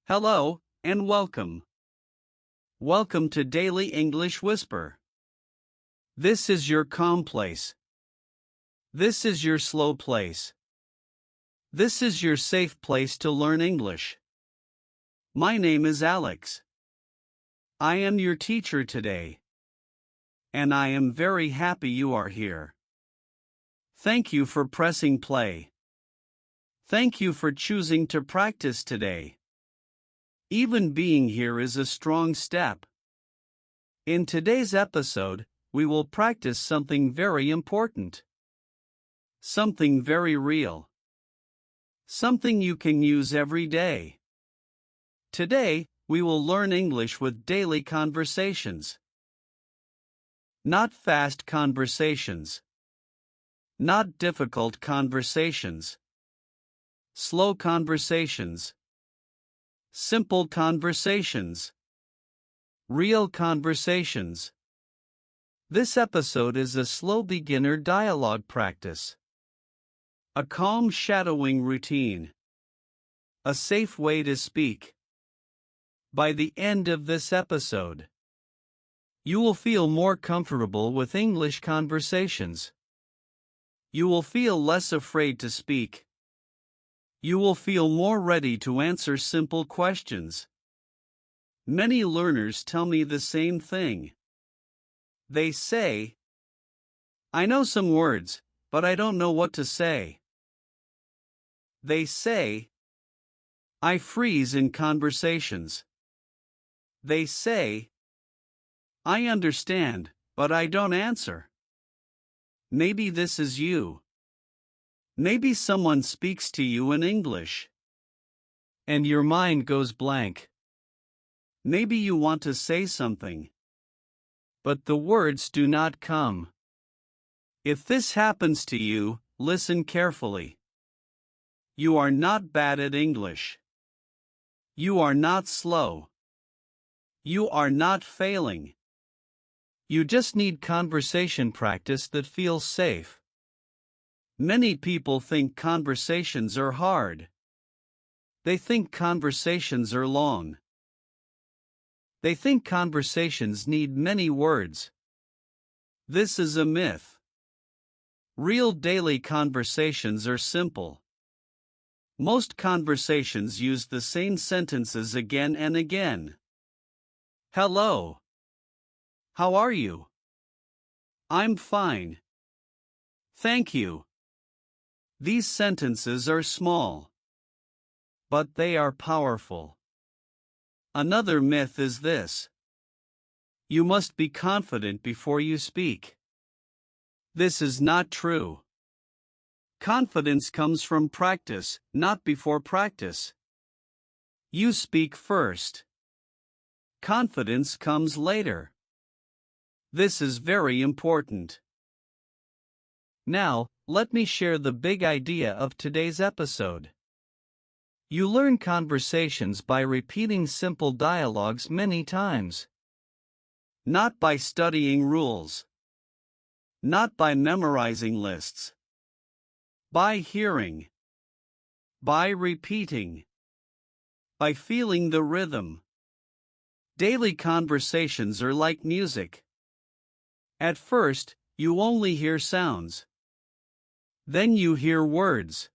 Hello, and welcome. Welcome to Daily English Whisper. This is your calm place. This is your slow place. This is your safe place to learn English. My name is Alex. I am your teacher today. And I am very happy you are here. Thank you for pressing play. Thank you for choosing to practice today. Even being here is a strong step. In today's episode, we will practice something very important. Something very real. Something you can use every day. Today, we will learn English with daily conversations. Not fast conversations. Not difficult conversations. Slow conversations. Simple conversations. Real conversations. This episode is a slow beginner dialogue practice. A calm shadowing routine. A safe way to speak. By the end of this episode, you will feel more comfortable with English conversations. You will feel less afraid to speak. You will feel more ready to answer simple questions. Many learners tell me the same thing. They say, I know some words, but I don't know what to say. They say, I freeze in conversations. They say, I understand, but I don't answer. Maybe this is you. Maybe someone speaks to you in English, and your mind goes blank. Maybe you want to say something, but the words do not come. If this happens to you, listen carefully. You are not bad at English. You are not slow. You are not failing. You just need conversation practice that feels safe. Many people think conversations are hard. They think conversations are long. They think conversations need many words. This is a myth. Real daily conversations are simple. Most conversations use the same sentences again and again. Hello. How are you? I'm fine. Thank you. These sentences are small, but they are powerful. Another myth is this: you must be confident before you speak. This is not true. Confidence comes from practice, not before practice. You speak first. Confidence comes later. This is very important. Now, let me share the big idea of today's episode. You learn conversations by repeating simple dialogues many times. Not by studying rules. Not by memorizing lists. By hearing. By repeating. By feeling the rhythm. Daily conversations are like music. At first, you only hear sounds. Then you hear words.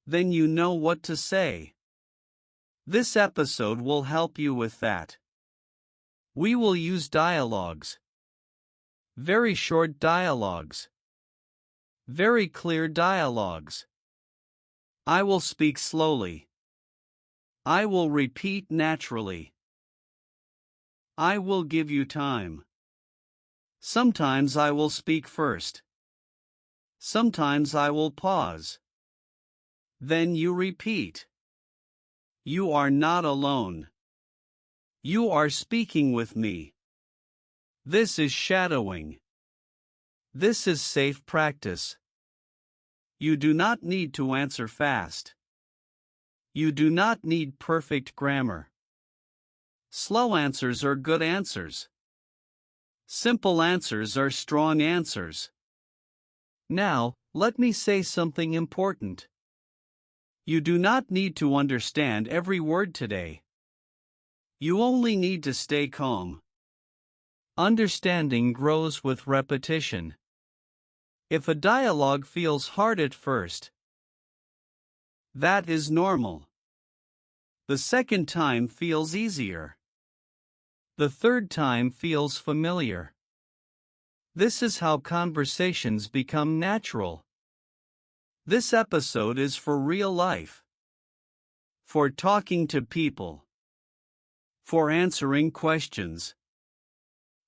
Then you know what to say. This episode will help you with that. We will use dialogues. Very short dialogues. Very clear dialogues. I will speak slowly. I will repeat naturally. I will give you time. Sometimes I will speak first. Sometimes I will pause. Then you repeat. You are not alone. You are speaking with me. This is shadowing. This is safe practice. You do not need to answer fast. You do not need perfect grammar. Slow answers are good answers. Simple answers are strong answers. Now, let me say something important. You do not need to understand every word today. You only need to stay calm. Understanding grows with repetition. If a dialogue feels hard at first, that is normal. The second time feels easier. The third time feels familiar. This is how conversations become natural. This episode is for real life. For talking to people. For answering questions.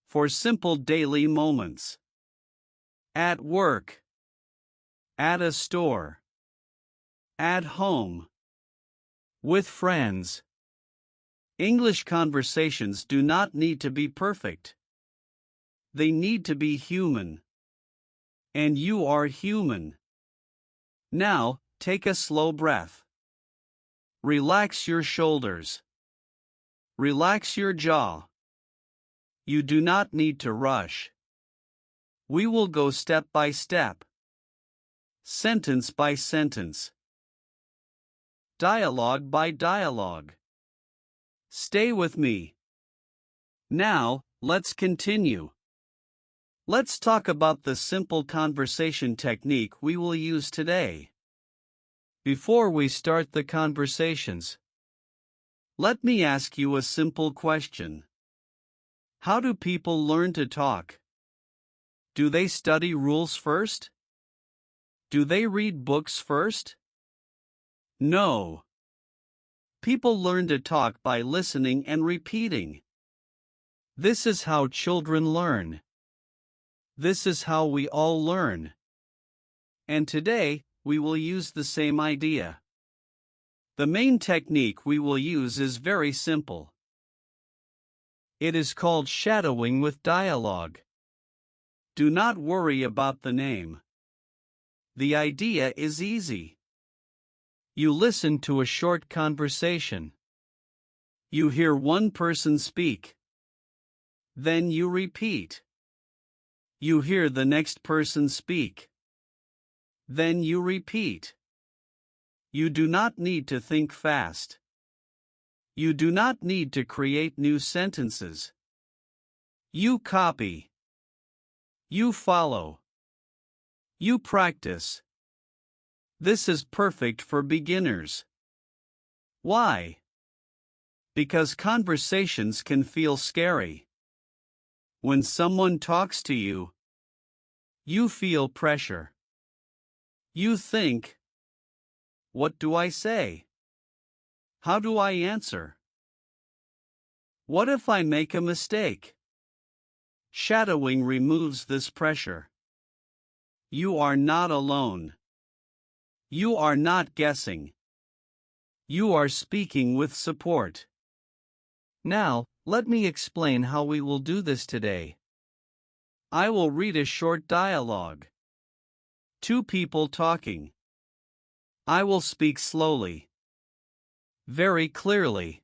For simple daily moments. At work. At a store. At home. With friends. English conversations do not need to be perfect. They need to be human. And you are human. Now, take a slow breath. Relax your shoulders. Relax your jaw. You do not need to rush. We will go step by step. Sentence by sentence. Dialogue by dialogue. Stay with me. Now, let's continue. Let's talk about the simple conversation technique we will use today. Before we start the conversations, let me ask you a simple question. How do people learn to talk? Do they study rules first? Do they read books first? No. People learn to talk by listening and repeating. This is how children learn. This is how we all learn. And today, we will use the same idea. The main technique we will use is very simple. It is called shadowing with dialogue. Do not worry about the name. The idea is easy. You listen to a short conversation. You hear one person speak. Then you repeat. You hear the next person speak. Then you repeat. You do not need to think fast. You do not need to create new sentences. You copy. You follow. You practice. This is perfect for beginners. Why? Because conversations can feel scary. When someone talks to you, you feel pressure. You think, what do I say? How do I answer? What if I make a mistake? Shadowing removes this pressure. You are not alone. You are not guessing. You are speaking with support. Now, let me explain how we will do this today. I will read a short dialogue. Two people talking. I will speak slowly. Very clearly.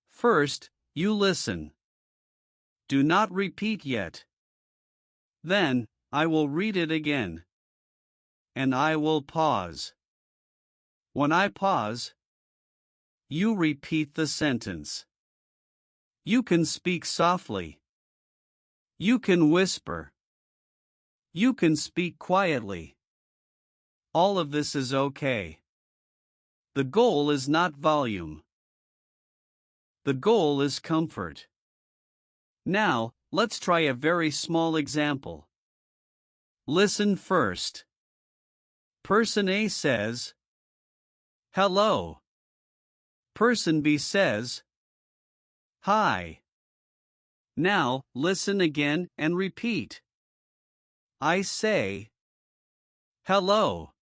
First, you listen. Do not repeat yet. Then, I will read it again. And I will pause. When I pause, you repeat the sentence. You can speak softly. You can whisper. You can speak quietly. All of this is okay. The goal is not volume. The goal is comfort. Now, let's try a very small example. Listen first. Person A says, hello. Person B says, hi. Now, listen again and repeat. I say, hello.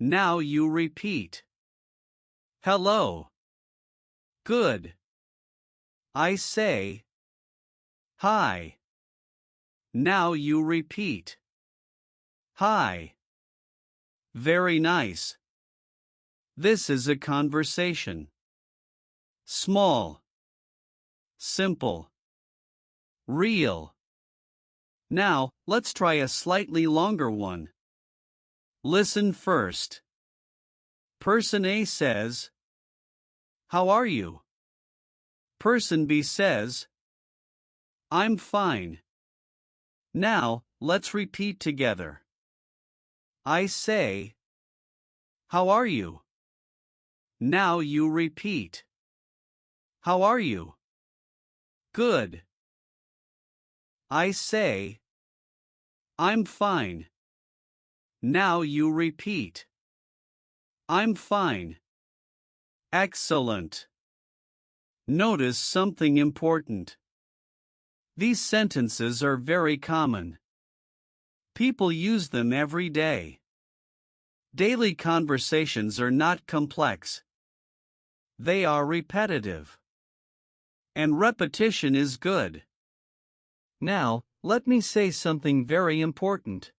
Now you repeat. Hello. Good. I say, hi. Now you repeat. Hi. Very nice. This is a conversation. Small. Simple. Real. Now, let's try a slightly longer one. Listen first. Person A says, "How are you?" Person B says, "I'm fine." Now, let's repeat together. I say, "How are you?" Now you repeat, "How are you?" Good. I say, "I'm fine." Now you repeat, "I'm fine." Excellent. Notice something important. These sentences are very common. People use them every day. Daily conversations are not complex. They are repetitive. And repetition is good. Now, let me say something very important.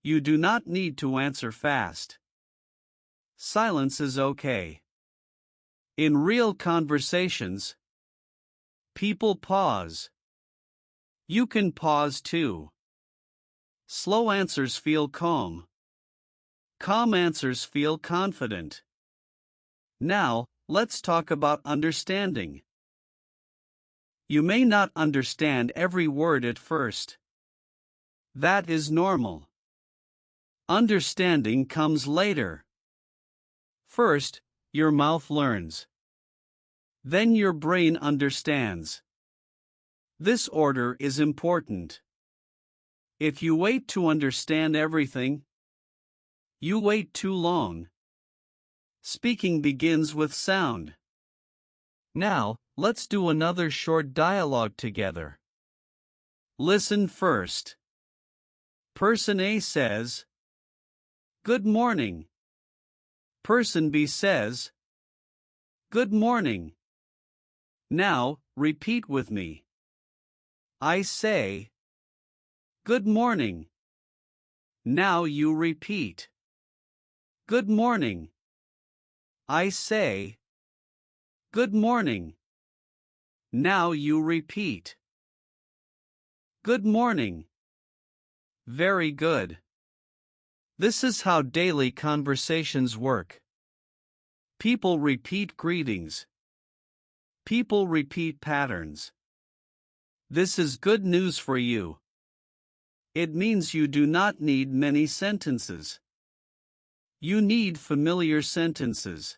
You do not need to answer fast. Silence is okay. In real conversations, people pause. You can pause too. Slow answers feel calm. Calm answers feel confident. Now, let's talk about understanding. You may not understand every word at first. That is normal. Understanding comes later. First, your mouth learns. Then your brain understands. This order is important. If you wait to understand everything, you wait too long. Speaking begins with sound. Now, let's do another short dialogue together. Listen first. Person A says, "Good morning." Person B says, "Good morning." Now, repeat with me. I say, "Good morning." Now you repeat, "Good morning." I say, "Good morning." Now you repeat, "Good morning." Very good. This is how daily conversations work. People repeat greetings. People repeat patterns. This is good news for you. It means you do not need many sentences. You need familiar sentences.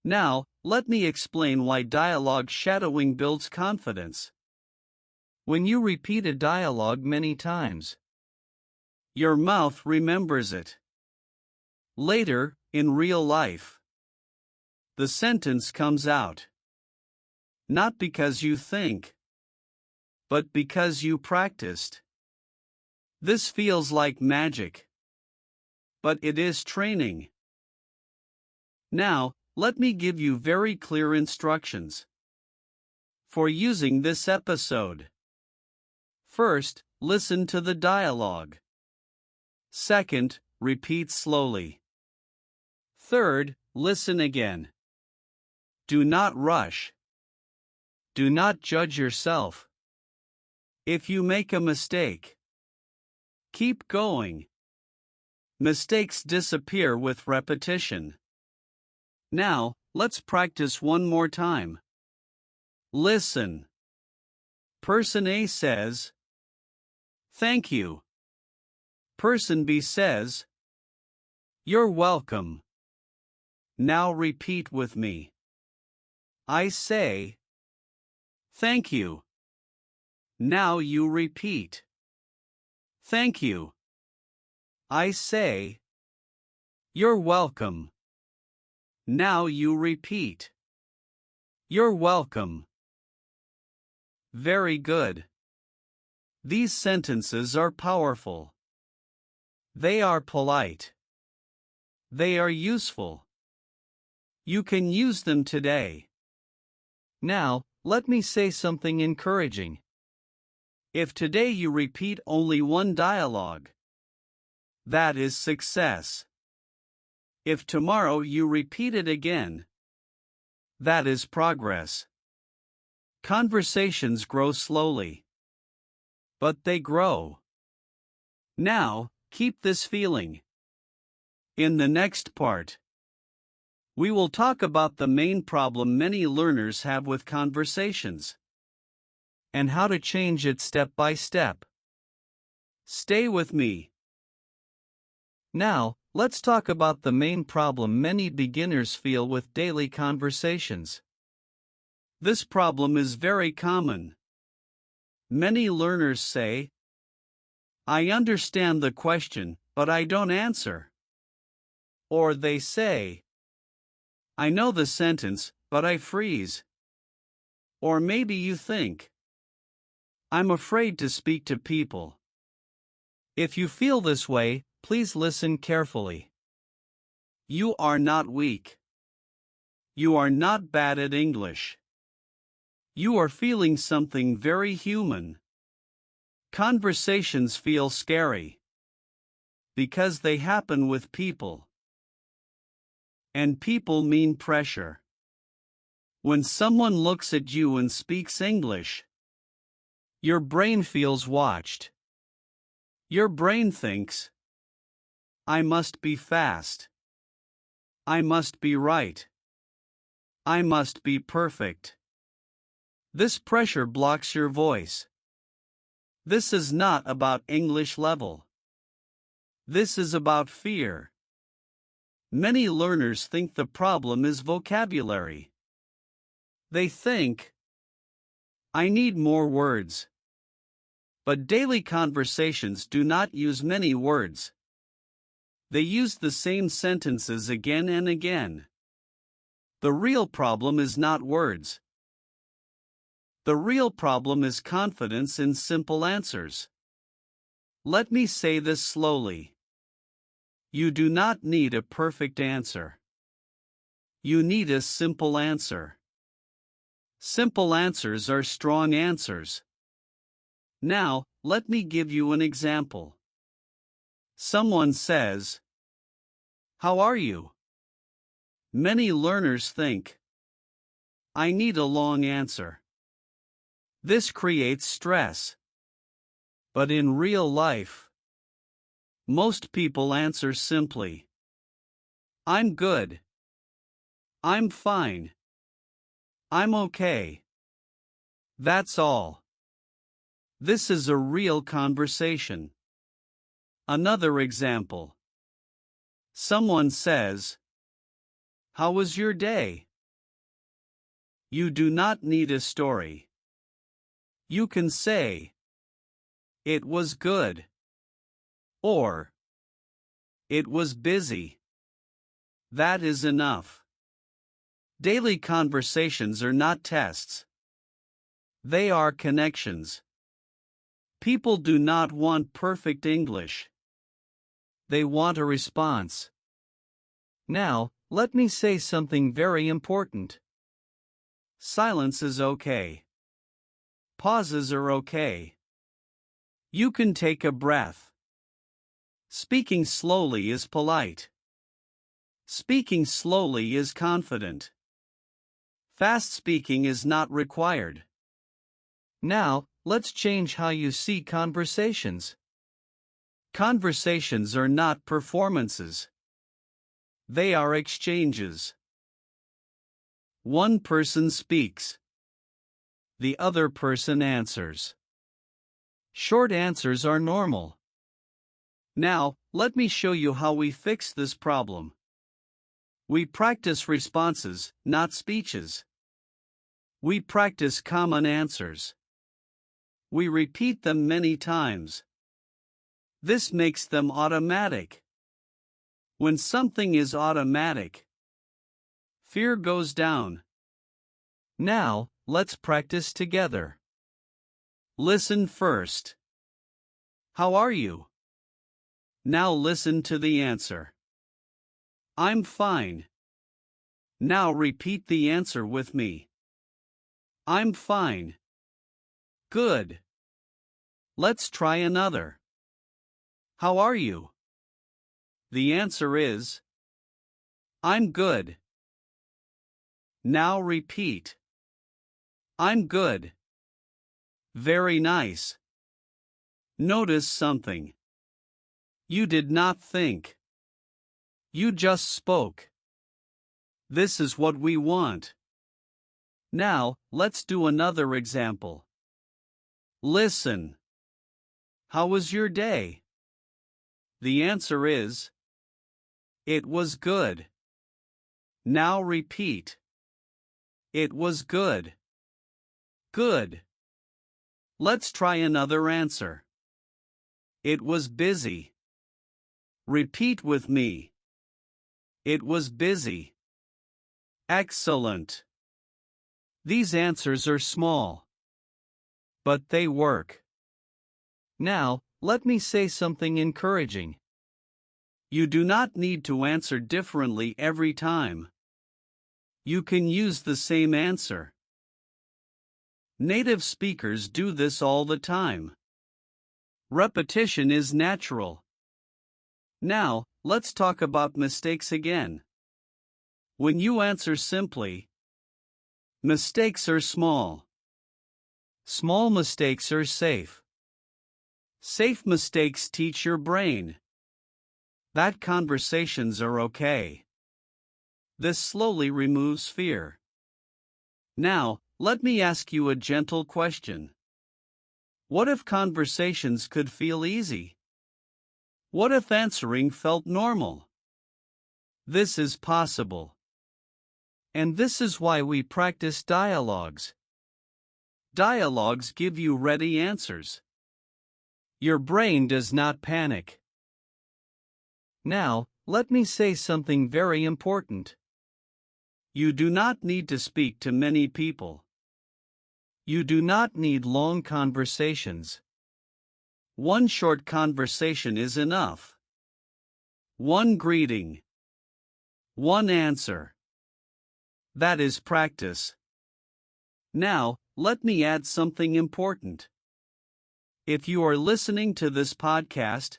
Now, let me explain why dialogue shadowing builds confidence. When you repeat a dialogue many times, your mouth remembers it. Later, in real life, the sentence comes out. Not because you think, but because you practiced. This feels like magic. But it is training. Now, let me give you very clear instructions for using this episode. First, listen to the dialogue. Second, repeat slowly. Third, listen again. Do not rush. Do not judge yourself. If you make a mistake, keep going. Mistakes disappear with repetition. Now, let's practice one more time. Listen. Person A says, "Thank you." Person B says, "You're welcome." Now repeat with me. I say, "Thank you." Now you repeat, "Thank you." I say, "You're welcome." Now you repeat, "You're welcome." Very good. These sentences are powerful. They are polite. They are useful. You can use them today. Now, let me say something encouraging. If today you repeat only one dialogue, that is success. If tomorrow you repeat it again, that is progress. Conversations grow slowly, but they grow. Now, keep this feeling. In the next part, we will talk about the main problem many learners have with conversations and how to change it step by step. Stay with me. Now, let's talk about the main problem many beginners feel with daily conversations. This problem is very common. Many learners say, "I understand the question, but I don't answer." Or they say, "I know the sentence, but I freeze." Or maybe you think, "I'm afraid to speak to people." If you feel this way, please listen carefully. You are not weak. You are not bad at English. You are feeling something very human. Conversations feel scary because they happen with people. And people mean pressure. When someone looks at you and speaks English, your brain feels watched. Your brain thinks, "I must be fast. I must be right. I must be perfect." This pressure blocks your voice. This is not about English level. This is about fear. Many learners think the problem is vocabulary. They think, "I need more words." But daily conversations do not use many words. They use the same sentences again and again. The real problem is not words. The real problem is confidence in simple answers. Let me say this slowly. You do not need a perfect answer. You need a simple answer. Simple answers are strong answers. Now, let me give you an example. Someone says, "How are you?" Many learners think, "I need a long answer." This creates stress. But in real life, most people answer simply, "I'm good. I'm fine. I'm okay." That's all. This is a real conversation. Another example. Someone says, "How was your day?" You do not need a story. You can say, "It was good." Or, "It was busy." That is enough. Daily conversations are not tests. They are connections. People do not want perfect English. They want a response. Now, let me say something very important. Silence is okay. Pauses are okay. You can take a breath. Speaking slowly is polite. Speaking slowly is confident. Fast speaking is not required. Now, let's change how you see conversations. Conversations are not performances. They are exchanges. One person speaks. The other person answers. Short answers are normal. Now, let me show you how we fix this problem. We practice responses, not speeches. We practice common answers. We repeat them many times. This makes them automatic. When something is automatic, fear goes down. Now, let's practice together. Listen first. How are you? Now listen to the answer. I'm fine. Now repeat the answer with me. I'm fine. Good. Let's try another. How are you? The answer is, I'm good. Now repeat. I'm good. Very nice. Notice something. You did not think. You just spoke. This is what we want. Now, let's do another example. Listen. How was your day? The answer is, it was good. Now repeat. It was good. Good. Let's try another answer. It was busy. Repeat with me. It was busy. Excellent. These answers are small, but they work. Now, let me say something encouraging. You do not need to answer differently every time. You can use the same answer. Native speakers do this all the time. Repetition is natural. Now, let's talk about mistakes again. When you answer simply, mistakes are small. Small mistakes are safe. Safe mistakes teach your brain that conversations are okay. This slowly removes fear. Now, let me ask you a gentle question. What if conversations could feel easy? What if answering felt normal? This is possible. And this is why we practice dialogues. Dialogues give you ready answers. Your brain does not panic. Now, let me say something very important. You do not need to speak to many people. You do not need long conversations. One short conversation is enough. One greeting. One answer. That is practice. Now, let me add something important. If you are listening to this podcast,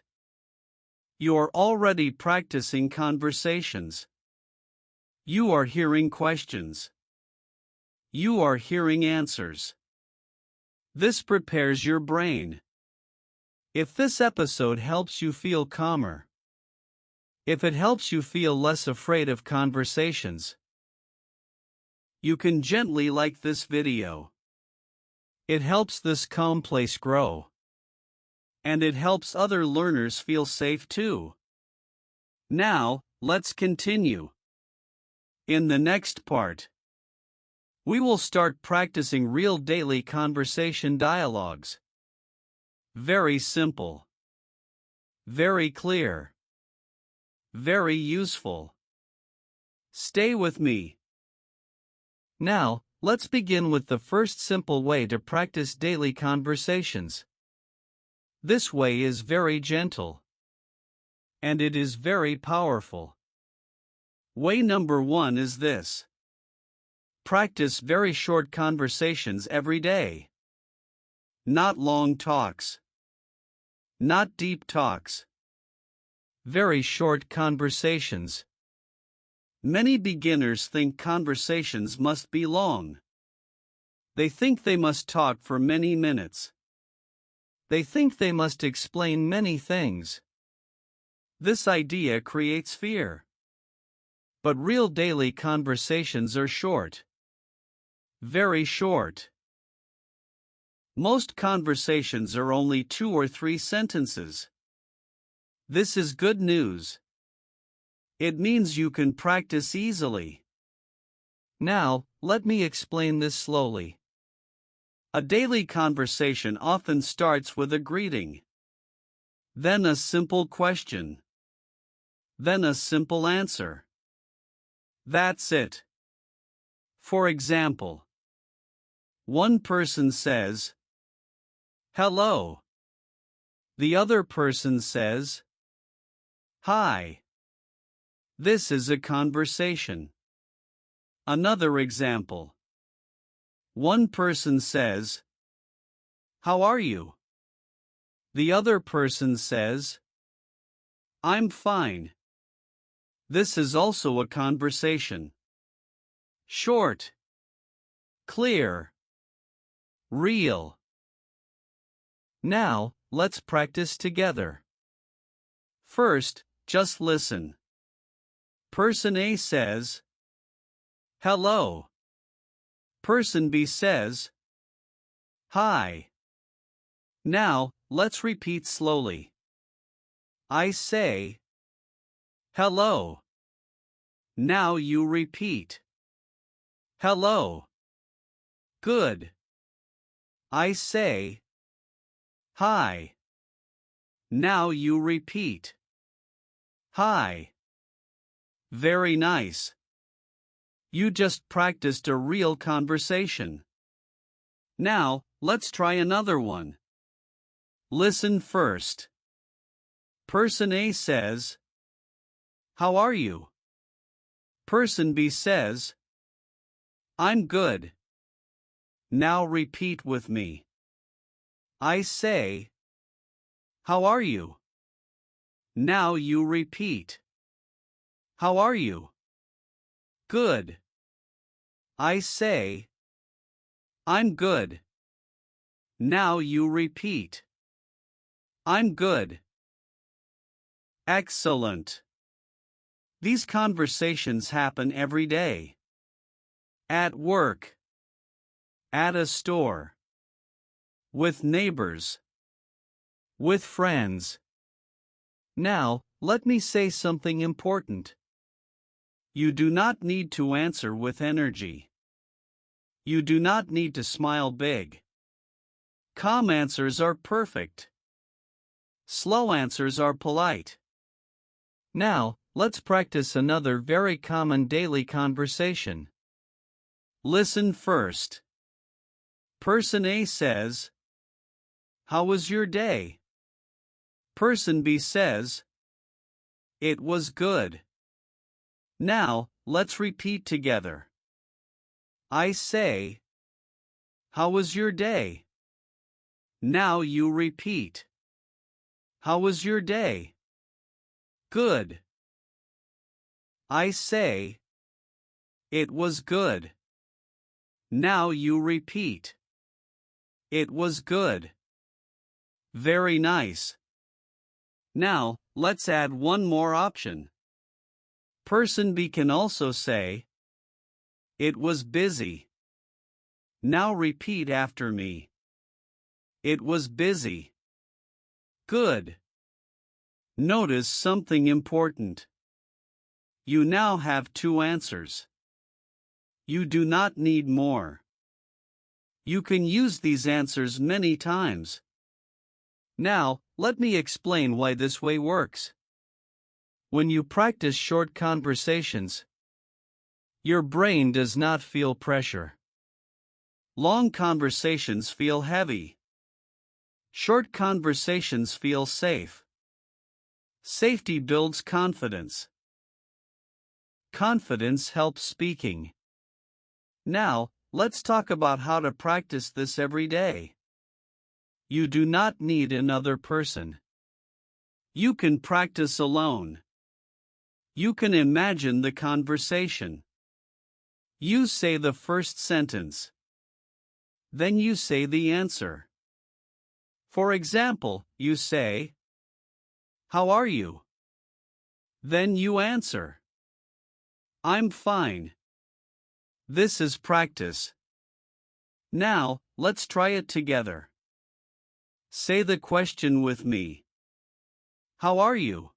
you are already practicing conversations. You are hearing questions. You are hearing answers. This prepares your brain. If this episode helps you feel calmer, if it helps you feel less afraid of conversations, you can gently like this video. It helps this calm place grow. And it helps other learners feel safe too. Now, let's continue. In the next part, we will start practicing real daily conversation dialogues. Very simple. Very clear. Very useful. Stay with me. Now, let's begin with the first simple way to practice daily conversations. This way is very gentle. And it is very powerful. Way number 1 is this. Practice very short conversations every day. Not long talks. Not deep talks. Very short conversations. Many beginners think conversations must be long. They think they must talk for many minutes. They think they must explain many things. This idea creates fear. But real daily conversations are short. Very short. Most conversations are only 2 or 3 sentences. This is good news. It means you can practice easily. Now, let me explain this slowly. A daily conversation often starts with a greeting. Then a simple question. Then a simple answer. That's it. For example, one person says, "Hello." The other person says, "Hi." This is a conversation. Another example. One person says, "How are you?" The other person says, "I'm fine." This is also a conversation. Short. Clear. Real. Now, let's practice together. First, just listen. Person A says, hello. Person B says, hi. Now, let's repeat slowly. I say, hello. Now you repeat. Hello. Good. I say, hi. Now you repeat. Hi. Very nice. You just practiced a real conversation. Now, let's try another one. Listen first. Person A says, how are you? Person B says, I'm good. Now repeat with me. I say, how are you? Now you repeat. How are you? Good. I say, I'm good. Now you repeat. I'm good. Excellent. These conversations happen every day. At work. At a store. With neighbors. With friends. Now, let me say something important. You do not need to answer with energy. You do not need to smile big. Calm answers are perfect. Slow answers are polite. Now, let's practice another very common daily conversation. Listen first. Person A says, how was your day? Person B says, it was good. Now, let's repeat together. I say, how was your day? Now you repeat. How was your day? Good. I say, it was good. Now you repeat. It was good. Very nice. Now, let's add one more option. Person B can also say, it was busy. Now repeat after me. It was busy. Good. Notice something important. You now have two answers. You do not need more. You can use these answers many times. Now, let me explain why this way works. When you practice short conversations, your brain does not feel pressure. Long conversations feel heavy. Short conversations feel safe. Safety builds confidence. Confidence helps speaking. Now, let's talk about how to practice this every day. You do not need another person. You can practice alone. You can imagine the conversation. You say the first sentence. Then you say the answer. For example, you say, how are you? Then you answer, I'm fine. This is practice. Now, let's try it together. Say the question with me. How are you?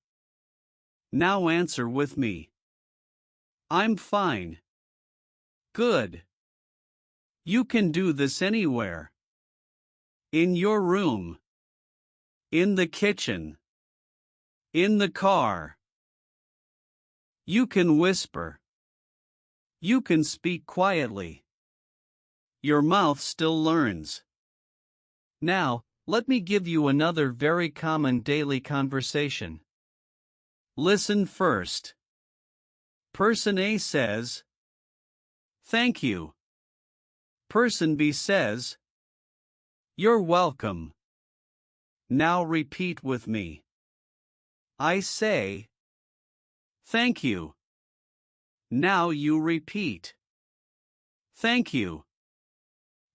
Now answer with me. I'm fine. Good. You can do this anywhere. In your room. In the kitchen. In the car. You can whisper. You can speak quietly. Your mouth still learns. Now, let me give you another very common daily conversation. Listen first. Person A says, thank you. Person B says, you're welcome. Now repeat with me. I say, thank you. Now you repeat. Thank you.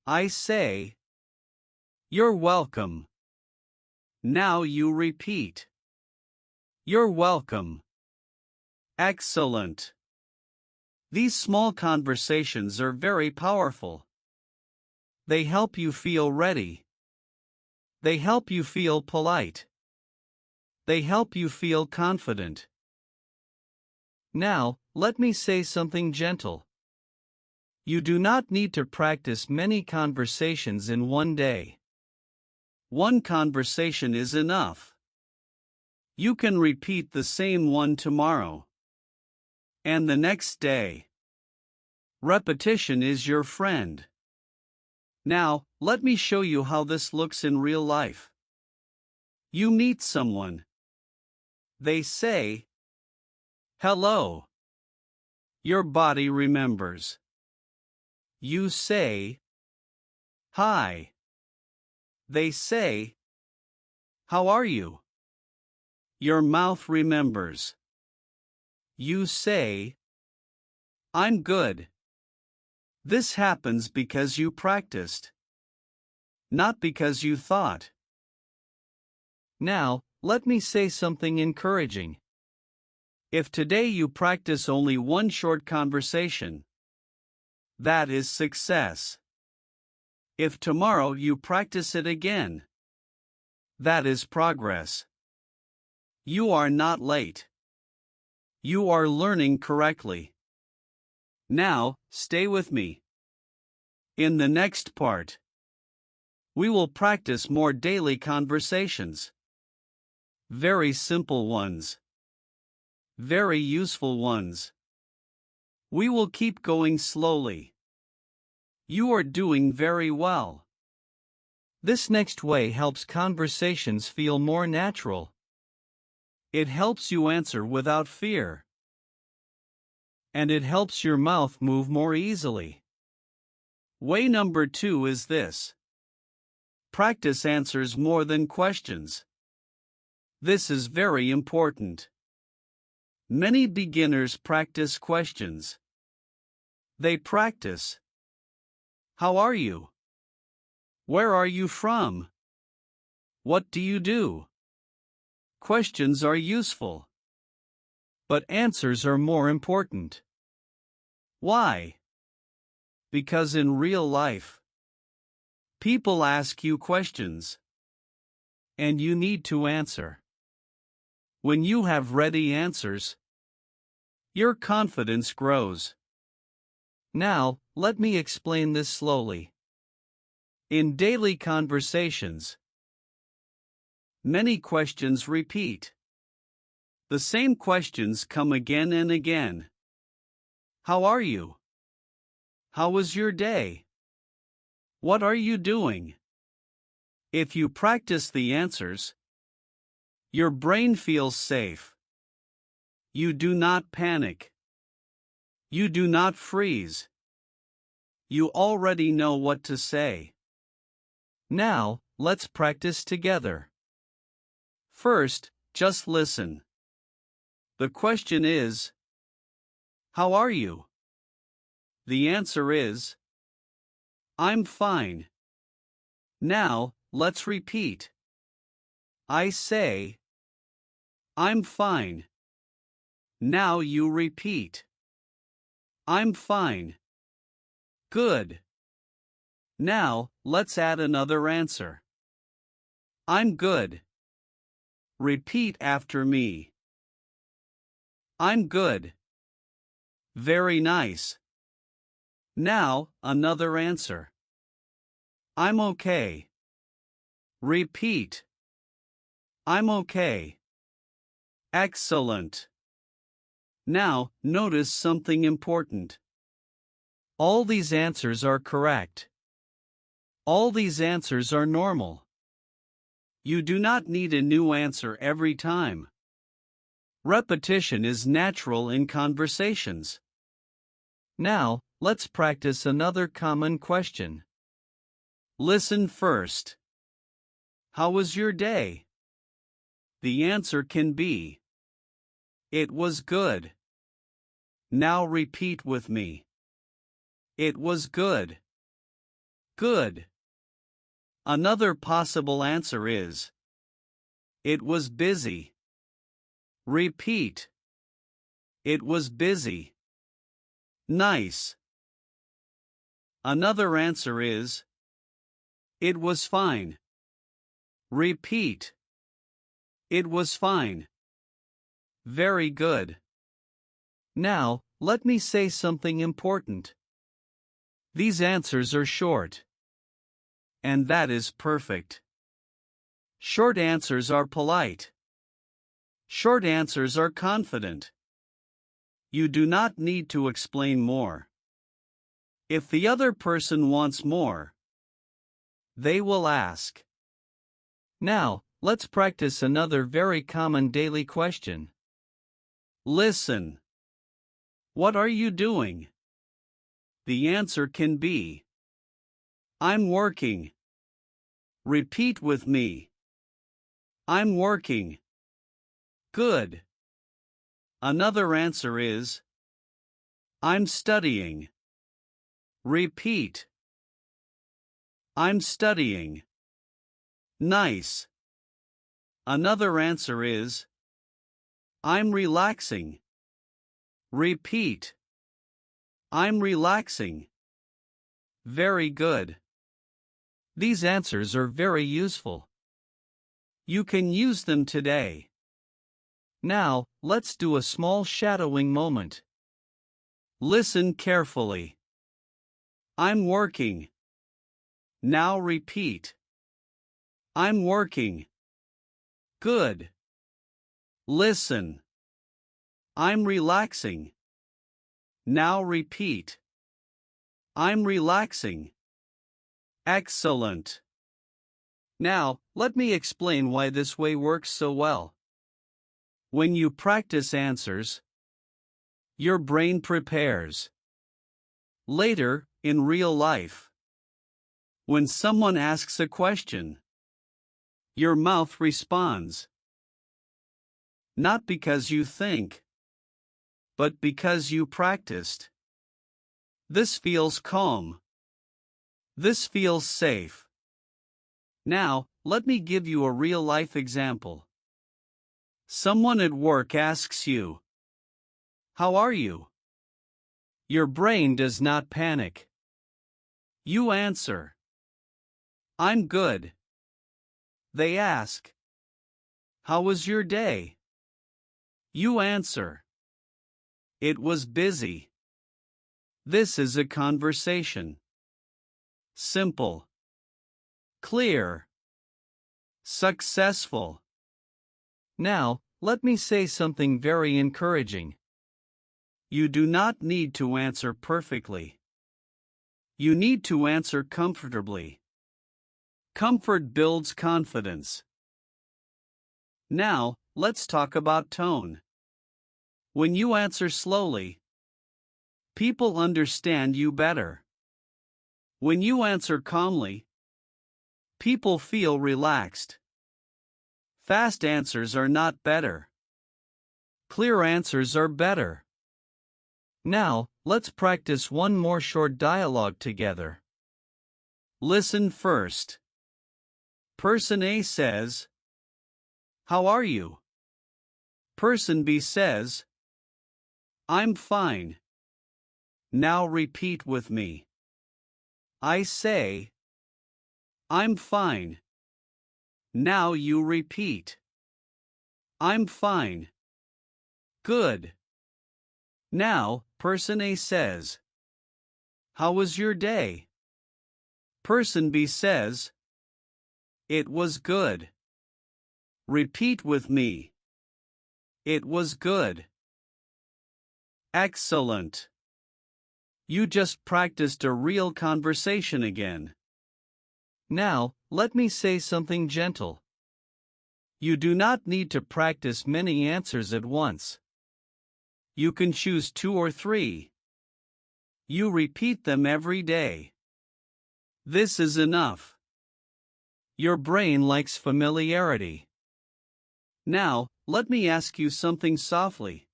I say, you're welcome. Now you repeat. You're welcome. Excellent. These small conversations are very powerful. They help you feel ready. They help you feel polite. They help you feel confident. Now, let me say something gentle. You do not need to practice many conversations in one day. One conversation is enough. You can repeat the same one tomorrow. And the next day. Repetition is your friend. Now, let me show you how this looks in real life. You meet someone. They say, "Hello." Your body remembers. You say, "Hi." They say, "How are you?" Your mouth remembers. You say, "I'm good." This happens because you practiced, not because you thought. Now, let me say something encouraging. If today you practice only one short conversation, that is success. If tomorrow you practice it again, that is progress. You are not late. You are learning correctly. Now, stay with me. In the next part, we will practice more daily conversations. Very simple ones. Very useful ones. We will keep going slowly. You are doing very well. This next way helps conversations feel more natural. It helps you answer without fear. And it helps your mouth move more easily. Way number 2 is this. Practice answers more than questions. This is very important. Many beginners practice questions. They practice. How are you? Where are you from? What do you do? Questions are useful. But answers are more important. Why? Because in real life, people ask you questions. And you need to answer. When you have ready answers, your confidence grows. Now, let me explain this slowly. In daily conversations, many questions repeat. The same questions come again and again. How are you? How was your day? What are you doing? If you practice the answers, your brain feels safe. You do not panic. You do not freeze. You already know what to say. Now, let's practice together. First, just listen. The question is, how are you? The answer is, I'm fine. Now, let's repeat. I say, I'm fine. Now you repeat. I'm fine. Good. Now, let's add another answer. I'm good. Repeat after me. I'm good. Very nice. Now, another answer. I'm okay. Repeat. I'm okay. Excellent. Now, notice something important. All these answers are correct. All these answers are normal. You do not need a new answer every time. Repetition is natural in conversations. Now, let's practice another common question. Listen first. How was your day? The answer can be, it was good. Now repeat with me. It was good. Good. Another possible answer is, it was busy. Repeat. It was busy. Nice. Another answer is, it was fine. Repeat. It was fine. Very good. Now, let me say something important. These answers are short. And that is perfect. Short answers are polite. Short answers are confident. You do not need to explain more. If the other person wants more, they will ask. Now, let's practice another very common daily question. Listen. What are you doing? The answer can be, I'm working. Repeat with me. I'm working. Good. Another answer is, I'm studying. Repeat. I'm studying. Nice. Another answer is, I'm relaxing. Repeat. I'm relaxing. Very good. These answers are very useful. You can use them today. Now, let's do a small shadowing moment. Listen carefully. I'm working. Now repeat. I'm working. Good. Listen. I'm relaxing. Now repeat. I'm relaxing. Excellent. Now, let me explain why this way works so well. When you practice answers, your brain prepares. Later, in real life, when someone asks a question, your mouth responds. Not because you think, but because you practiced. This feels calm. This feels safe. Now, let me give you a real-life example. Someone at work asks you, how are you? Your brain does not panic. You answer, I'm good. They ask, how was your day? You answer, it was busy. This is a conversation. Simple. Clear. Successful. Now, let me say something very encouraging. You do not need to answer perfectly. You need to answer comfortably. Comfort builds confidence. Now, let's talk about tone. When you answer slowly, people understand you better. When you answer calmly, people feel relaxed. Fast answers are not better. Clear answers are better. Now, let's practice one more short dialogue together. Listen first. Person A says, how are you? Person B says, I'm fine. Now repeat with me. I say, I'm fine. Now you repeat. I'm fine. Good. Now, person A says, how was your day? Person B says, it was good. Repeat with me. It was good. Excellent. You just practiced a real conversation again. Now, let me say something gentle. You do not need to practice many answers at once. You can choose 2 or 3. You repeat them every day. This is enough. Your brain likes familiarity. Now, let me ask you something softly.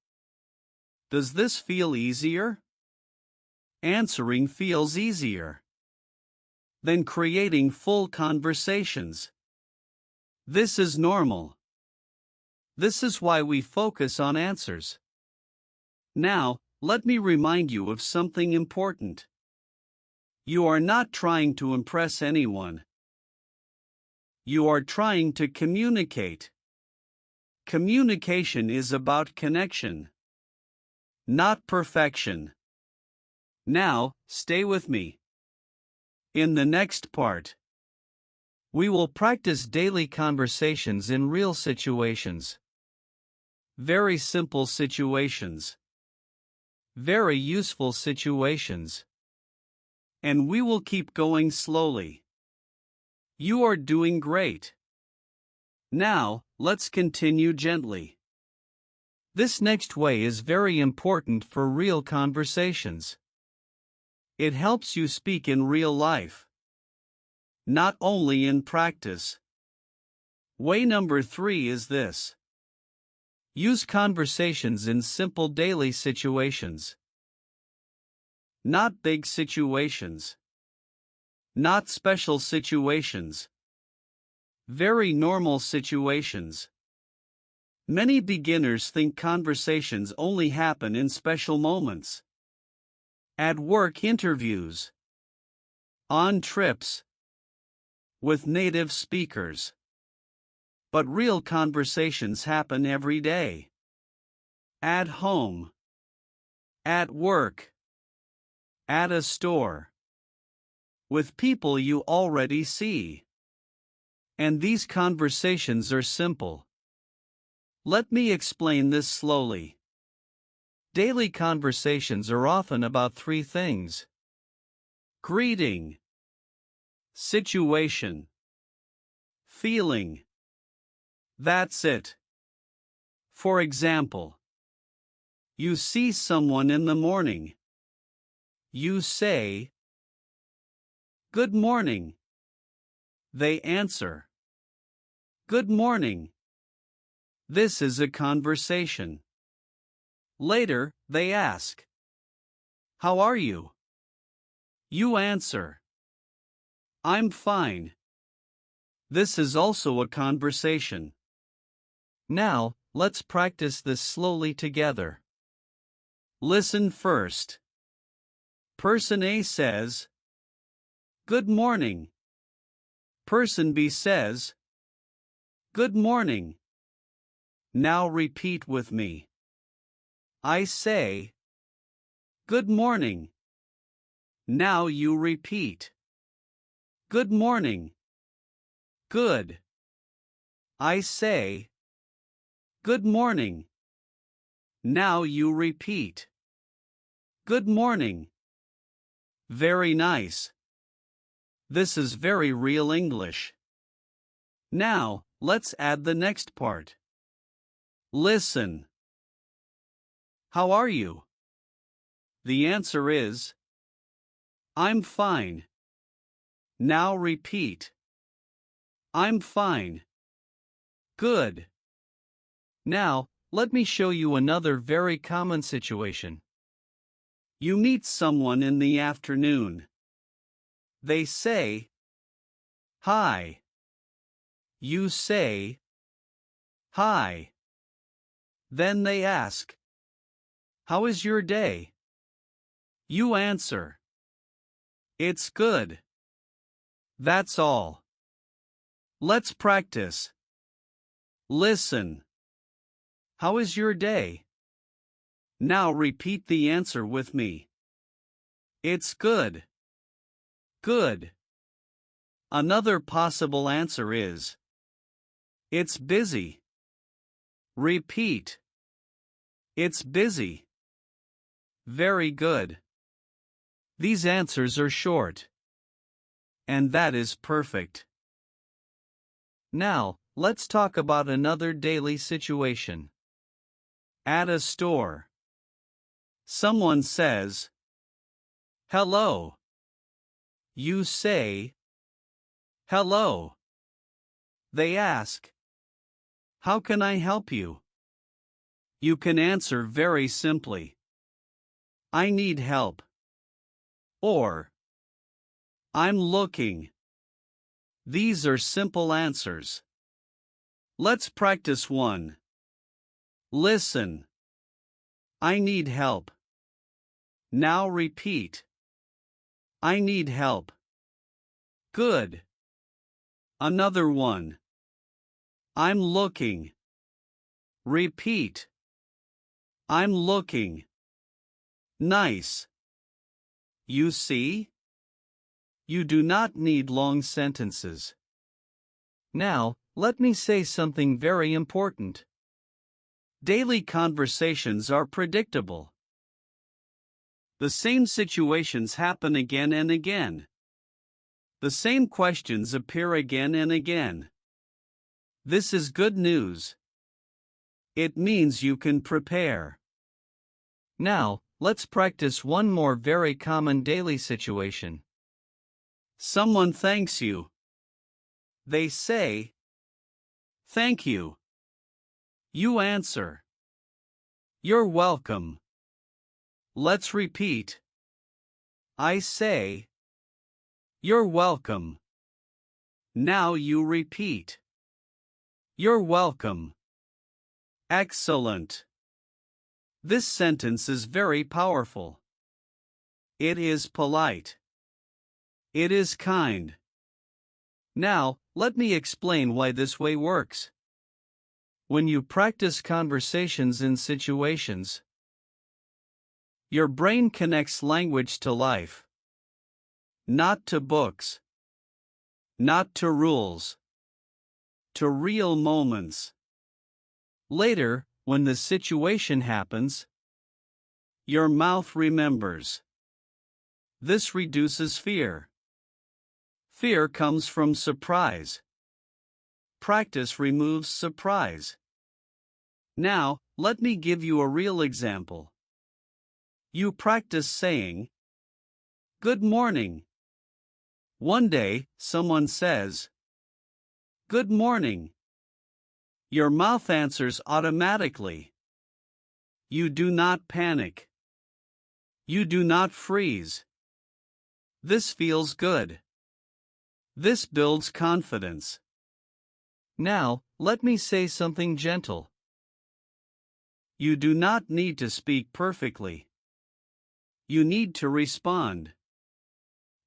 Does this feel easier? Answering feels easier than creating full conversations. This is normal. This is why we focus on answers. Now, let me remind you of something important. You are not trying to impress anyone. You are trying to communicate. Communication is about connection, not perfection. Now, stay with me. In the next part, we will practice daily conversations in real situations. Very simple situations. Very useful situations. And we will keep going slowly. You are doing great. Now, let's continue gently. This next way is very important for real conversations. It helps you speak in real life, not only in practice. Way number 3 is this. Use conversations in simple daily situations. Not big situations. Not special situations. Very normal situations. Many beginners think conversations only happen in special moments. At work interviews. On trips. With native speakers. But real conversations happen every day. At home. At work. At a store. With people you already see. And these conversations are simple. Let me explain this slowly. Daily conversations are often about 3 things. Greeting. Situation. Feeling. That's it. For example, you see someone in the morning. You say, "Good morning." They answer, "Good morning." This is a conversation. Later, they ask, "How are you?" You answer, "I'm fine." This is also a conversation. Now, let's practice this slowly together. Listen first. Person A says, "Good morning." Person B says, "Good morning." Now repeat with me. I say, "Good morning." Now you repeat. "Good morning." Good. I say, "Good morning." Now you repeat. "Good morning." Very nice. This is very real English. Now, let's add the next part. Listen. How are you? The answer is, "I'm fine." Now repeat. "I'm fine." Good. Now, let me show you another very common situation. You meet someone in the afternoon. They say, "Hi." You say, "Hi." Then they ask, "How is your day?" You answer, "It's good." That's all. Let's practice. Listen. How is your day? Now repeat the answer with me. It's good. Good. Another possible answer is, it's busy. Repeat. It's busy. Very good. These answers are short. And that is perfect. Now, let's talk about another daily situation. At a store. Someone says, "Hello." You say, "Hello." They ask, "How can I help you?" You can answer very simply, "I need help." Or, "I'm looking." These are simple answers. Let's practice one. Listen. I need help. Now repeat. I need help. Good. Another one. I'm looking. Repeat. I'm looking. Nice. You see? You do not need long sentences. Now, let me say something very important. Daily conversations are predictable. The same situations happen again and again. The same questions appear again and again. This is good news. It means you can prepare. Now, let's practice one more very common daily situation. Someone thanks you. They say, "Thank you." You answer, "You're welcome." Let's repeat. I say, "You're welcome." Now you repeat. You're welcome. Excellent. This sentence is very powerful. It is polite. It is kind. Now, let me explain why this way works. When you practice conversations in situations, your brain connects language to life. Not to books. Not to rules. To real moments. Later, when the situation happens, your mouth remembers. This reduces fear. Fear comes from surprise. Practice removes surprise. Now, let me give you a real example. You practice saying, "Good morning." One day, someone says, "Good morning." Your mouth answers automatically. You do not panic. You do not freeze. This feels good. This builds confidence. Now, let me say something gentle. You do not need to speak perfectly. You need to respond.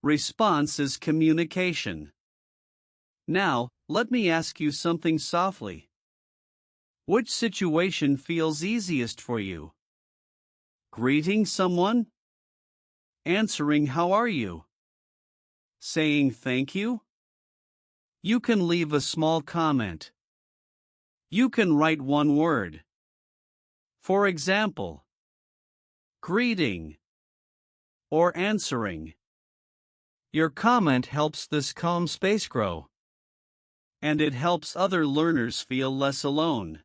Response is communication. Now, let me ask you something softly. Which situation feels easiest for you? Greeting someone? Answering "How are you?" Saying "Thank you"? You can leave a small comment. You can write one word. For example, greeting or answering. Your comment helps this calm space grow. And it helps other learners feel less alone.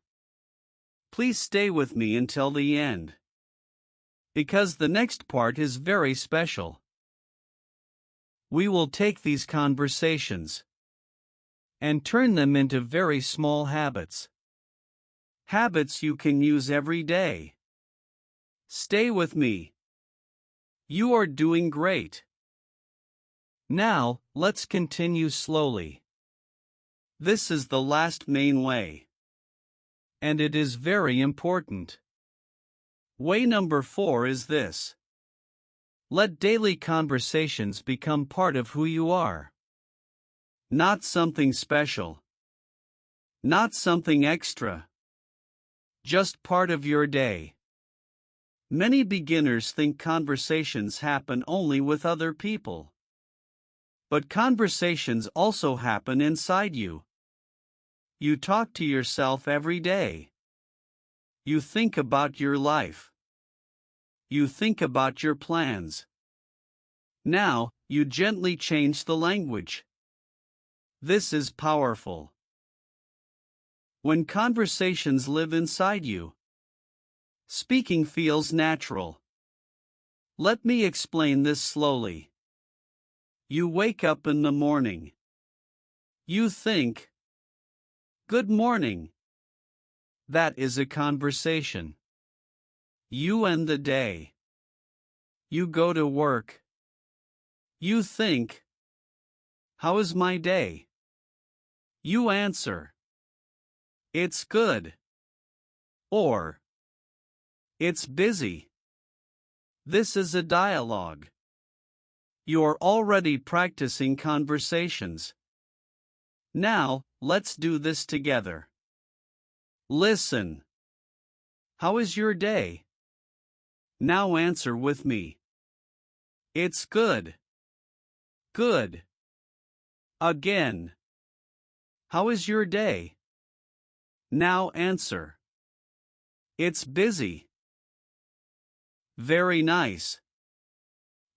Please stay with me until the end, because the next part is very special. We will take these conversations and turn them into very small habits. Habits you can use every day. Stay with me. You are doing great. Now, let's continue slowly. This is the last main way. And it is very important. Way number 4 is this. Let daily conversations become part of who you are. Not something special. Not something extra. Just part of your day. Many beginners think conversations happen only with other people. But conversations also happen inside you. You talk to yourself every day. You think about your life. You think about your plans. Now, you gently change the language. This is powerful. When conversations live inside you, speaking feels natural. Let me explain this slowly. You wake up in the morning. You think, "Good morning." That is a conversation. You end the day. You go to work. You think, "How is my day?" You answer, "It's good." Or, It's busy. This is a dialogue. You're already practicing conversations. Now, let's do this together. Listen. How is your day? Now answer with me. It's good. Good. Again. How is your day? Now answer. It's busy. Very nice.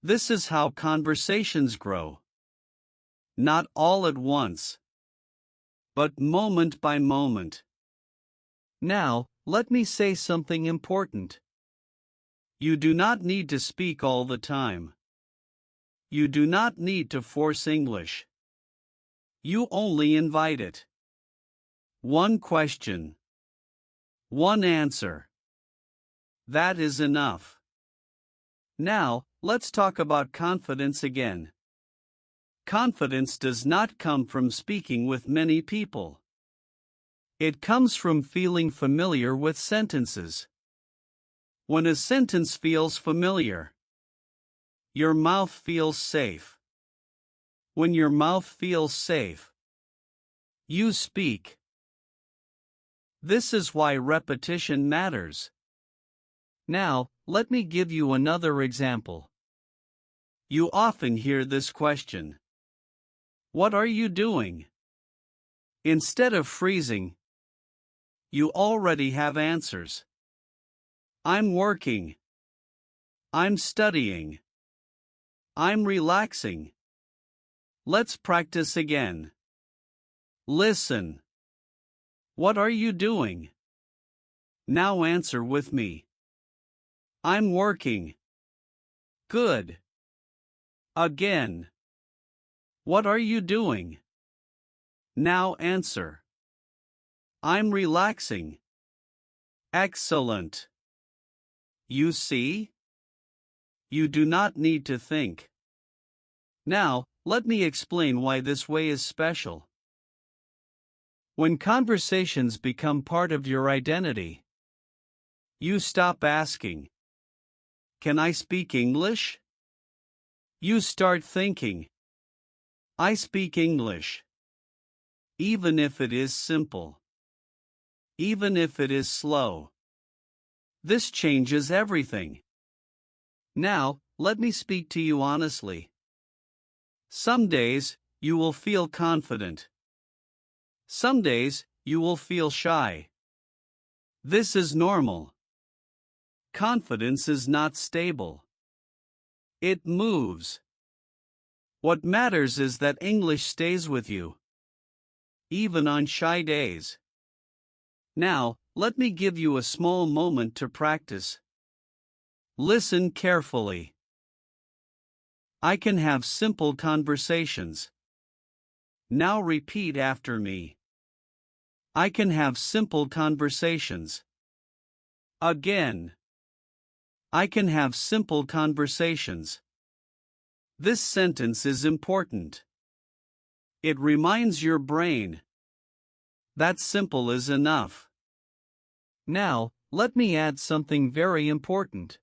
This is how conversations grow. Not all at once, but moment by moment. Now, let me say something important. You do not need to speak all the time. You do not need to force English. You only invite it. One question. One answer. That is enough. Now, let's talk about confidence again. Confidence does not come from speaking with many people. It comes from feeling familiar with sentences. When a sentence feels familiar, your mouth feels safe. When your mouth feels safe, you speak. This is why repetition matters. Now, let me give you another example. You often hear this question. What are you doing? Instead of freezing, you already have answers. I'm working. I'm studying. I'm relaxing. Let's practice again. Listen. What are you doing? Now answer with me. I'm working. Good. Again. What are you doing? Now answer. I'm relaxing. Excellent. You see? You do not need to think. Now, let me explain why this way is special. When conversations become part of your identity, you stop asking, "Can I speak English?" You start thinking, "I speak English." Even if it is simple. Even if it is slow. This changes everything. Now, let me speak to you honestly. Some days, you will feel confident. Some days, you will feel shy. This is normal. Confidence is not stable. It moves. What matters is that English stays with you, even on shy days. Now, let me give you a small moment to practice. Listen carefully. I can have simple conversations. Now repeat after me. I can have simple conversations. Again. I can have simple conversations. This sentence is important. It reminds your brain. That simple is enough. Now, let me add something very important.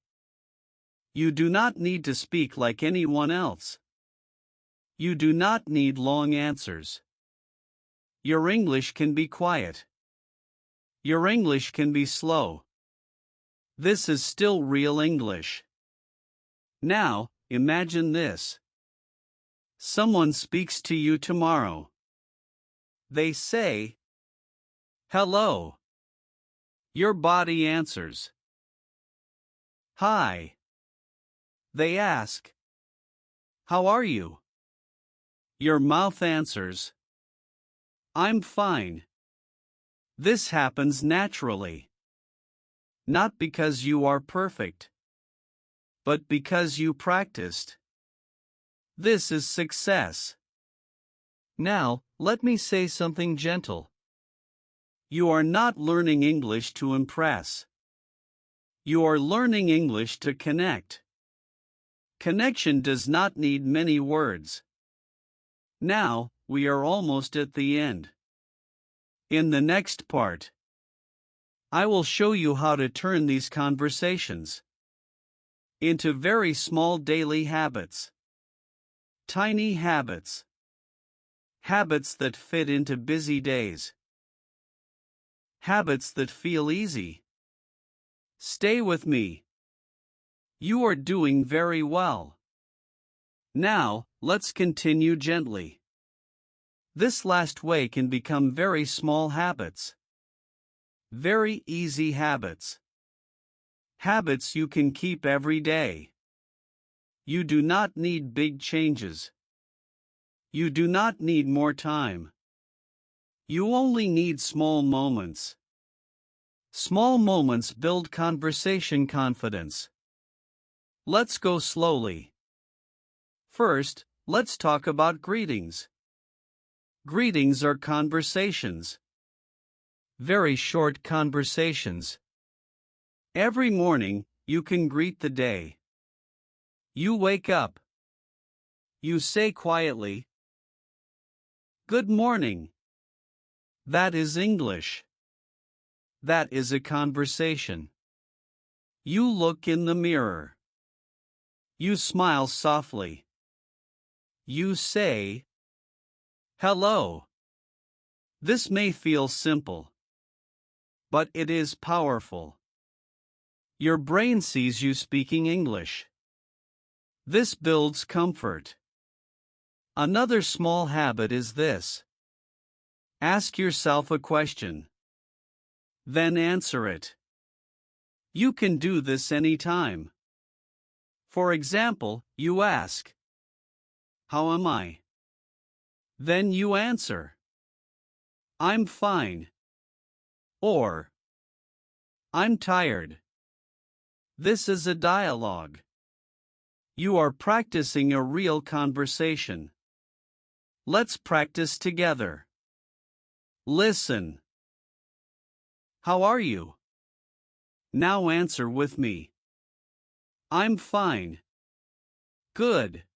You do not need to speak like anyone else. You do not need long answers. Your English can be quiet. Your English can be slow. This is still real English. Now, imagine this. Someone speaks to you tomorrow. They say, "Hello." Your body answers, "Hi." They ask, "How are you?" Your mouth answers, "I'm fine." This happens naturally. Not because you are perfect, but because you practiced. This is success. Now, let me say something gentle. You are not learning English to impress. You are learning English to connect. Connection does not need many words. Now, we are almost at the end. In the next part, I will show you how to turn these conversations into very small daily habits. Tiny habits. Habits that fit into busy days. Habits that feel easy. Stay with me. You are doing very well. Now, let's continue gently. This last way can become very small habits. Very easy habits. Habits you can keep every day. You do not need big changes. You do not need more time. You only need small moments. Small moments build conversation confidence. Let's go slowly. First, let's talk about greetings. Greetings are conversations. Very short conversations. Every morning, you can greet the day. You wake up. You say quietly, "Good morning." That is English. That is a conversation. You look in the mirror. You smile softly. You say, "Hello." This may feel simple, but it is powerful. Your brain sees you speaking English. This builds comfort. Another small habit is this. Ask yourself a question. Then answer it. You can do this anytime. For example, you ask, "How am I?" Then you answer, "I'm fine." Or, "I'm tired." This is a dialogue. You are practicing a real conversation. Let's practice together. Listen. How are you? Now answer with me. I'm fine. Good.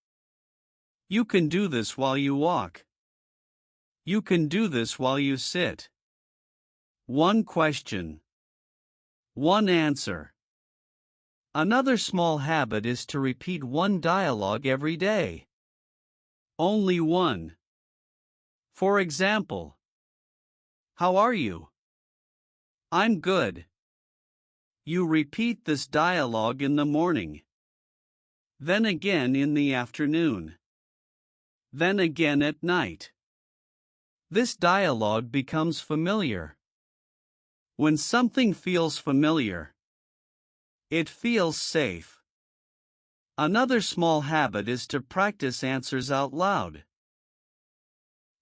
You can do this while you walk. You can do this while you sit. One question. One answer. Another small habit is to repeat one dialogue every day. Only one. For example, how are you? I'm good. You repeat this dialogue in the morning. Then again in the afternoon. Then again at night. This dialogue becomes familiar. When something feels familiar, it feels safe. Another small habit is to practice answers out loud.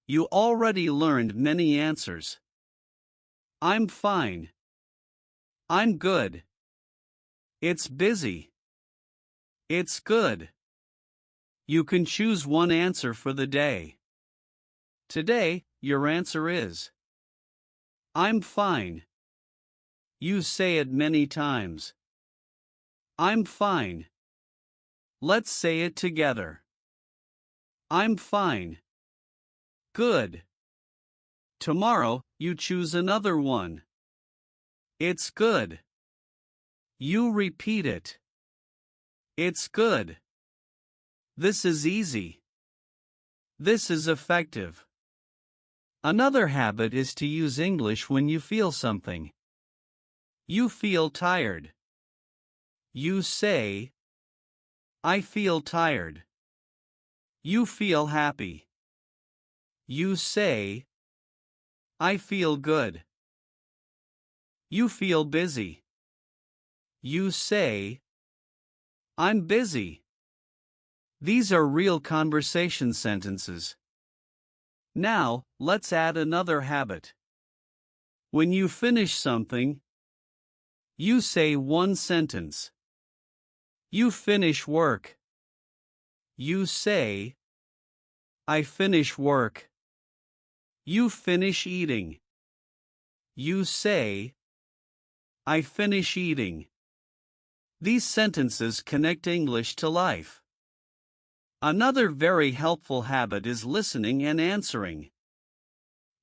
You already learned many answers. I'm fine. I'm good. It's busy. It's good. You can choose one answer for the day. Today, your answer is, I'm fine. You say it many times. I'm fine. Let's say it together. I'm fine. Good. Tomorrow, you choose another one. It's good. You repeat it. It's good. This is easy. This is effective. Another habit is to use English when you feel something. You feel tired. You say, I feel tired. You feel happy. You say, I feel good. You feel busy. You say, I'm busy. These are real conversation sentences. Now, let's add another habit. When you finish something, you say one sentence. You finish work. You say, I finish work. You finish eating. You say, I finish eating. These sentences connect English to life. Another very helpful habit is listening and answering.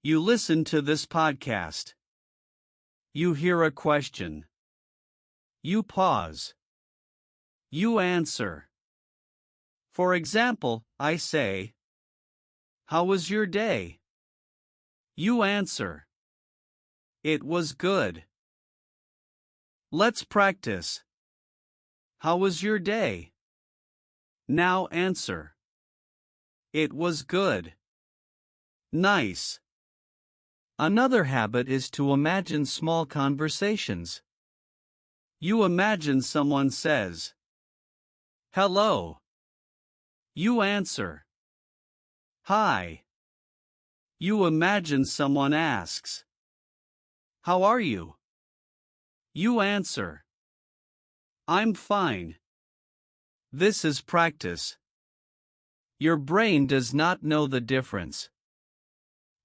You listen to this podcast. You hear a question. You pause. You answer. For example, I say, "How was your day?" You answer, "It was good." Let's practice. How was your day? Now answer. It was good. Nice. Another habit is to imagine small conversations. You imagine someone says, "Hello." You answer, "Hi." You imagine someone asks, "How are you?" You answer, "I'm fine." This is practice. Your brain does not know the difference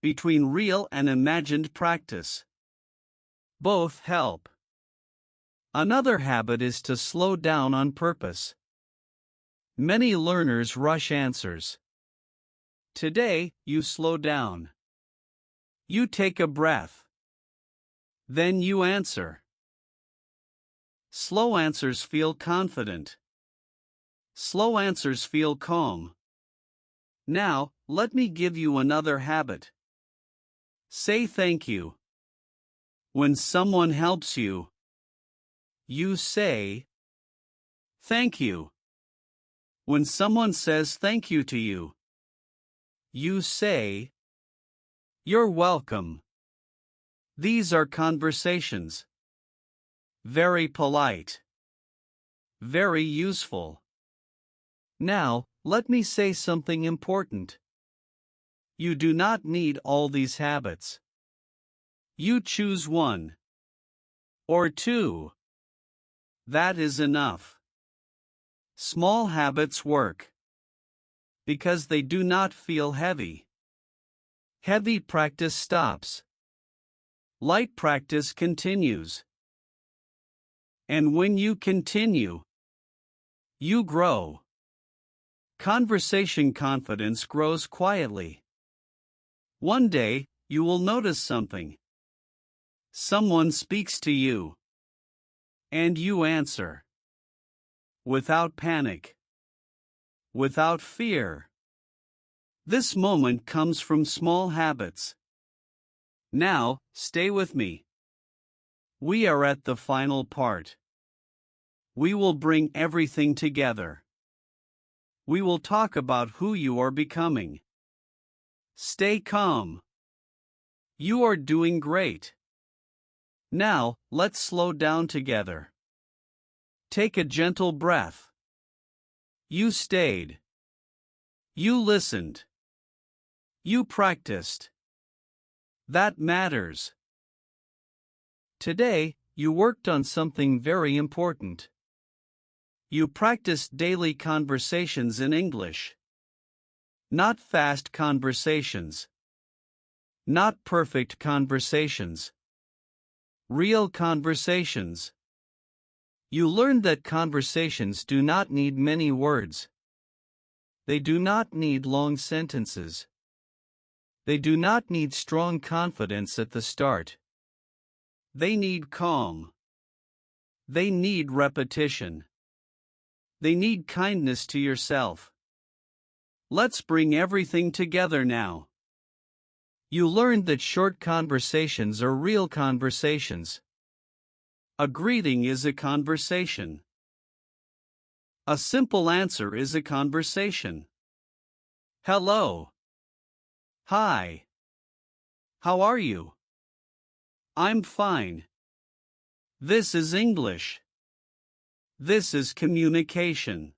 between real and imagined practice. Both help. Another habit is to slow down on purpose. Many learners rush answers. Today, you slow down. You take a breath. Then you answer. Slow answers feel confident. Slow answers feel calm. Now, let me give you another habit. Say thank you. When someone helps you, you say, "Thank you." When someone says thank you to you, you say, "You're welcome." These are conversations. Very polite. Very useful. Now, let me say something important. You do not need all these habits. You choose one or two. That is enough. Small habits work because they do not feel heavy. Heavy practice stops. Light practice continues. And when you continue, you grow. Conversation confidence grows quietly. One day, you will notice something. Someone speaks to you, and you answer. Without panic. Without fear. This moment comes from small habits. Now, stay with me. We are at the final part. We will bring everything together. We will talk about who you are becoming. Stay calm. You are doing great. Now, let's slow down together. Take a gentle breath. You stayed. You listened. You practiced. That matters. Today, you worked on something very important. You practiced daily conversations in English. Not fast conversations. Not perfect conversations. Real conversations. You learned that conversations do not need many words. They do not need long sentences. They do not need strong confidence at the start. They need calm. They need repetition. They need kindness to yourself. Let's bring everything together now. You learned that short conversations are real conversations. A greeting is a conversation. A simple answer is a conversation. Hello. Hi. How are you? I'm fine. This is English. This is communication.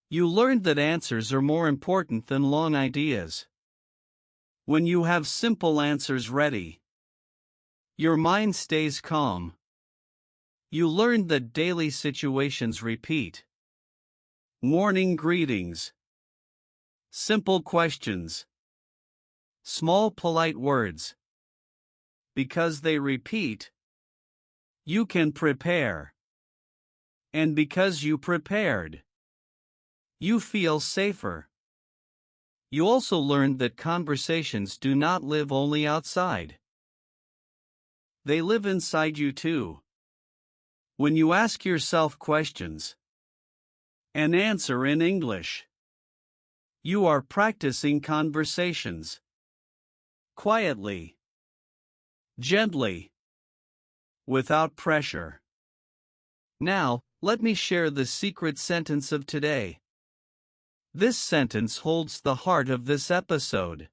You learned that answers are more important than long ideas. When you have simple answers ready, your mind stays calm. You learned that daily situations repeat. Morning greetings. Simple questions. Small polite words. Because they repeat, you can prepare. And because you prepared, you feel safer. You also learned that conversations do not live only outside. they live inside you too. When you ask yourself questions and answer in English, you are practicing conversations. Quietly, gently, without pressure. Now, let me share the secret sentence of today. This sentence holds the heart of this episode.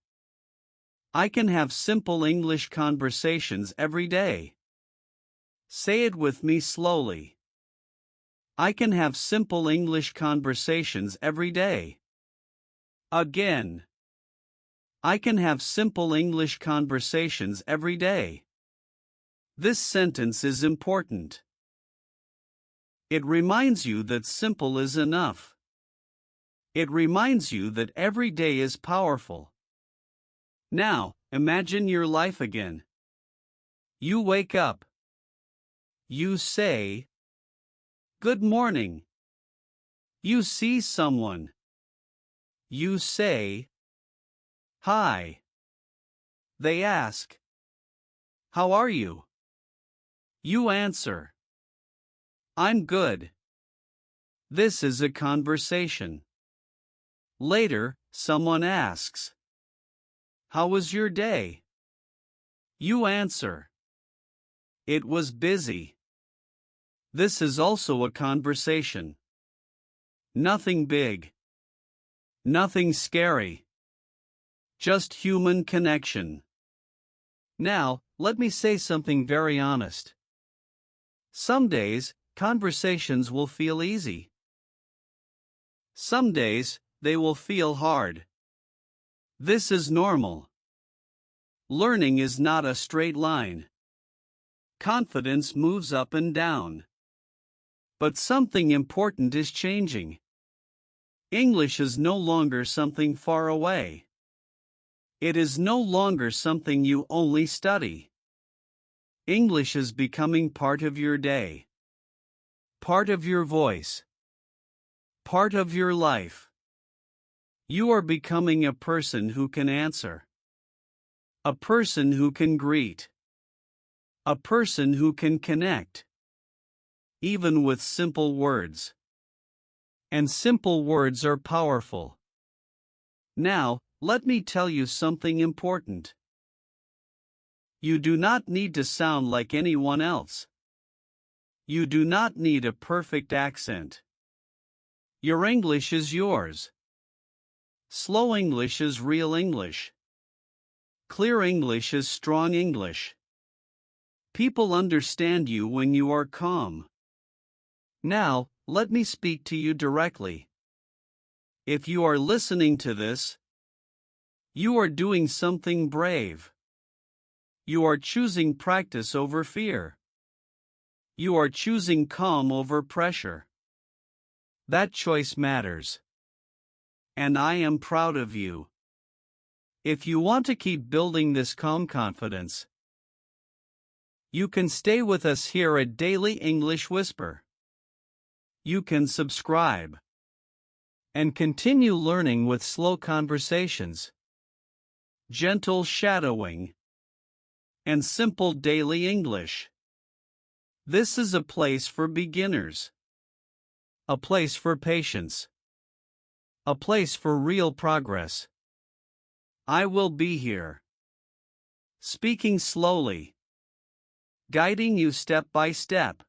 I can have simple English conversations every day. Say it with me slowly. I can have simple English conversations every day. Again. I can have simple English conversations every day. This sentence is important. It reminds you that simple is enough. It reminds you that every day is powerful. Now, imagine your life again. You wake up. You say, "Good morning." You see someone. You say, "Hi." They ask, "How are you?" You answer, "I'm good." This is a conversation. Later, someone asks, "How was your day?" You answer, "It was busy." This is also a conversation. Nothing big. Nothing scary. Just human connection. Now, let me say something very honest. Some days, conversations will feel easy. Some days, they will feel hard. This is normal. Learning is not a straight line. Confidence moves up and down. But something important is changing. English is no longer something far away. It is no longer something you only study. English is becoming part of your day. Part of your voice. Part of your life. You are becoming a person who can answer. A person who can greet. A person who can connect. Even with simple words. And simple words are powerful. Now, let me tell you something important. You do not need to sound like anyone else. You do not need a perfect accent. Your English is yours. Slow English is real English. Clear English is strong English. People understand you when you are calm. Now, let me speak to you directly. If you are listening to this, you are doing something brave. You are choosing practice over fear. You are choosing calm over pressure. That choice matters. And I am proud of you. If you want to keep building this calm confidence, you can stay with us here at Daily English Whisper. You can subscribe and continue learning with slow conversations, gentle shadowing, and simple daily English. This is a place for beginners, a place for patience, a place for real progress. I will be here, speaking slowly, guiding you step by step.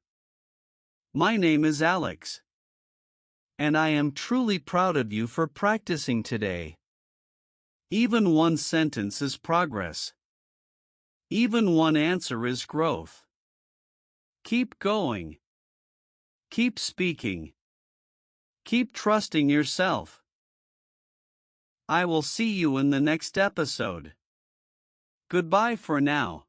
My name is Alex, and I am truly proud of you for practicing today. Even one sentence is progress. Even one answer is growth. Keep going. Keep speaking. Keep trusting yourself. I will see you in the next episode. Goodbye for now.